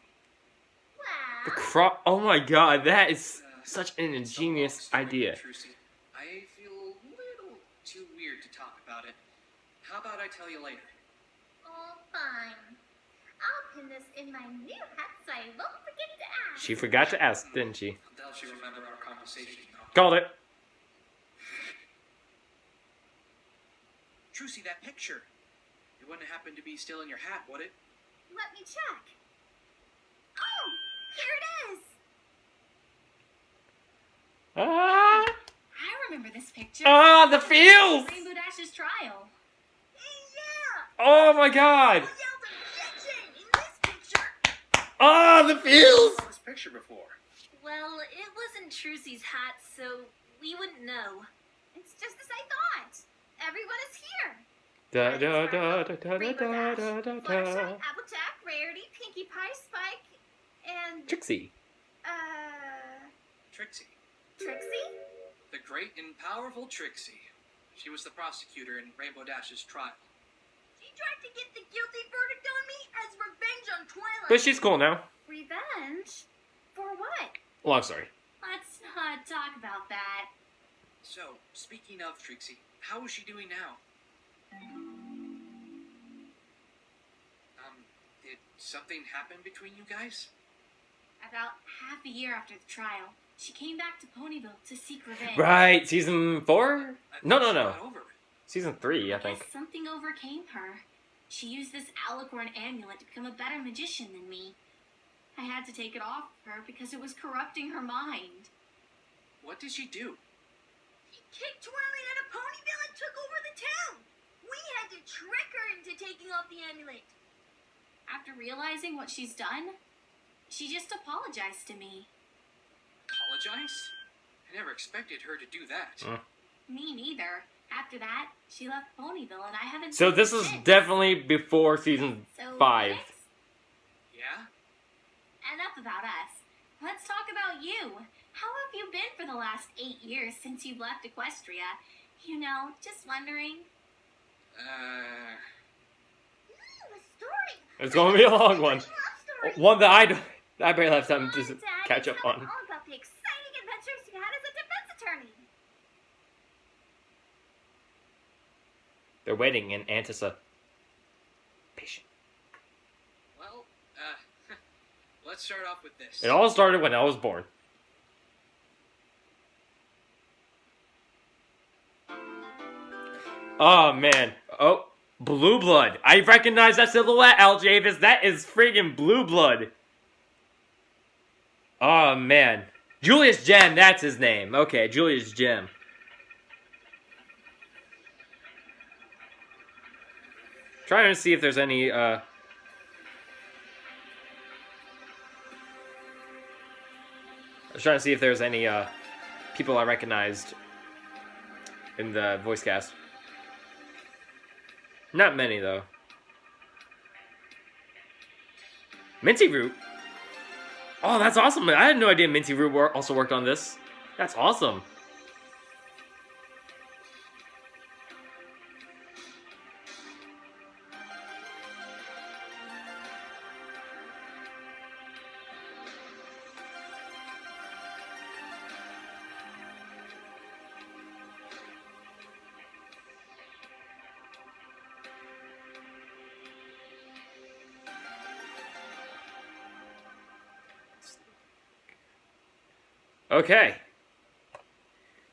Well, Oh my god, that is such an It's a ingenious long story, idea. Trucy. I feel a little too weird to talk about it. How about I tell you later? oh, fine. I'll pin this in my new hat so I won't forget to ask. She forgot to ask, didn't she? I'll if you remember our conversation. Called it. Trucy, that picture. It wouldn't happen to be still in your hat, would it? Let me check. Oh, here it is. Ah! I remember this picture. Ah, the feels! Rainbow Dash's trial. Yeah. Oh my god! I yelled objection in this picture. Ah, the feels! I saw this picture before. Well, it wasn't Trucy's hat, so we wouldn't know. It's just as I thought. Everyone is here. Da da da da da Rainbow da Dash, da da Fluttershy, da. Applejack, Rarity, Pinkie Pie, Spike, and Trixie. Trixie. Trixie? The great and powerful Trixie. She was the prosecutor in Rainbow Dash's trial. She tried to get the guilty verdict on me as revenge on Twilight. But she's cool now. Revenge? For what? Long story. Let's not talk about that. So, speaking of Trixie, how is she doing now? Did something happen between you guys? About half a year after the trial, she came back to Ponyville to seek revenge. Right, season 4? No. She got over it. Season 3, I Guess think. something overcame her. She used this alicorn amulet to become a better magician than me. I had to take it off her because it was corrupting her mind. What did she do? She kicked Twilight out of Ponyville and took over the town. We had to trick her into taking off the amulet. After realizing what she's done, she just apologized to me. Apologize? I never expected her to do that. Me neither. After that, she left Ponyville and I haven't So seen this her is since. definitely before season So 5. next, Yeah? enough about us. Let's talk about you. How have you been for the last 8 years since you've left Equestria? You know, just wondering. A story. It's gonna be a long one. Love story. One that I barely have time to Dad, catch tell up me on. all about the exciting adventures you had as a defense attorney. They're waiting in anticipation. Well, let's start off with this. It all started when I was born. Oh man. Oh, Blue Blood. I recognize that silhouette, Al Javis. That is friggin' Blue Blood. Oh man. Julius Gem, that's his name. Okay, Julius Gem. Trying to see if there's any I was trying to see if there's any people I recognized in the voice cast. Not many though. Minty Root. Oh, that's awesome! I had no idea Minty Root also worked on this. That's awesome. Okay.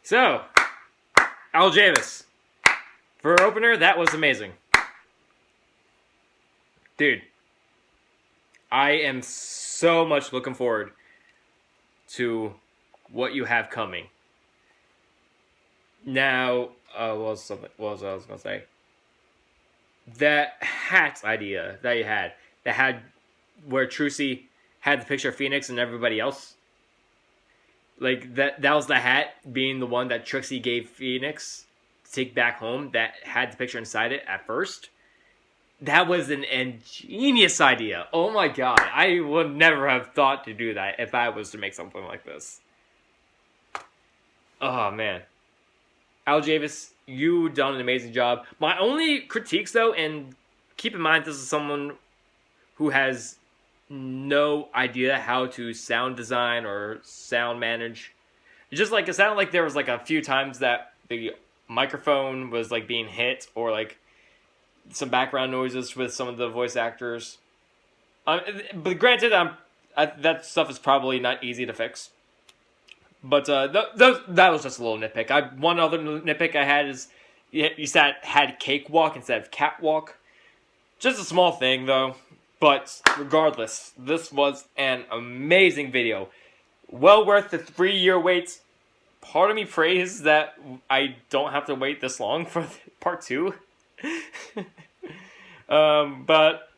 So, Al Javis. For opener, that was amazing. Dude. I am so much looking forward to what you have coming. Now, what was I was going to say? That hat idea that you had, that had where Trucy had the picture of Phoenix and everybody else. Like, that was the hat being the one that Trixie gave Phoenix to take back home that had the picture inside it at first. That was an ingenious idea. Oh my god. I would never have thought to do that if I was to make something like this. Oh, man. Al Javis, you done an amazing job. My only critiques, though, and keep in mind this is someone who has no idea how to sound design or sound manage. Just like it sounded like there was like a few times that the microphone was like being hit or like some background noises with some of the voice actors. But granted, that stuff is probably not easy to fix. But that was just a little nitpick. One other nitpick I had is you had cakewalk instead of catwalk. Just a small thing though. But regardless, this was an amazing video. Well worth the 3-year wait. Part of me prays that I don't have to wait this long for part 2. But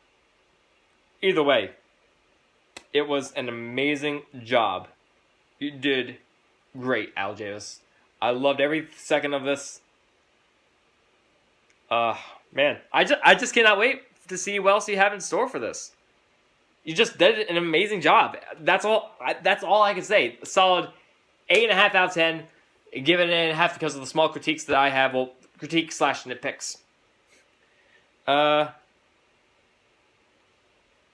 either way, it was an amazing job. You did great, Al Javis. I loved every second of this. Man, I just cannot wait to see what else you have in store for this. You just did an amazing job. That's all I can say. A solid 8.5 out of 10. Give it an 8.5 because of the small critiques that I have. Well, critiques / nitpicks.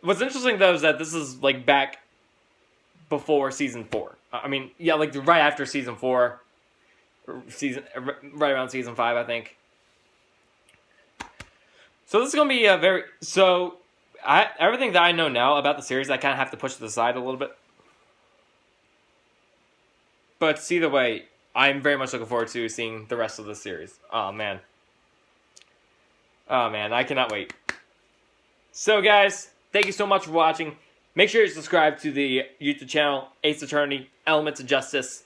What's interesting though is that this is like back before season 4. I mean, yeah, like right after season 4, right around season 5, I think. So this is gonna be a everything that I know now about the series, I kind of have to push to the side a little bit. But either way, I'm very much looking forward to seeing the rest of the series. Oh man, I cannot wait. So guys, thank you so much for watching. Make sure you subscribe to the YouTube channel, Ace Attorney, Elements of Justice.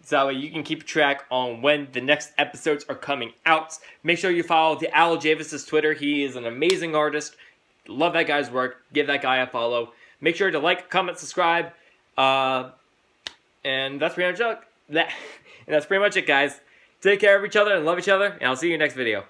So that way you can keep track on when the next episodes are coming out. Make sure you follow the Al Javis' Twitter. He is an amazing artist. Love that guy's work. Give that guy a follow. Make sure to like, comment, subscribe. And that's pretty much it. That's pretty much it, guys. Take care of each other and love each other. And I'll see you in the next video.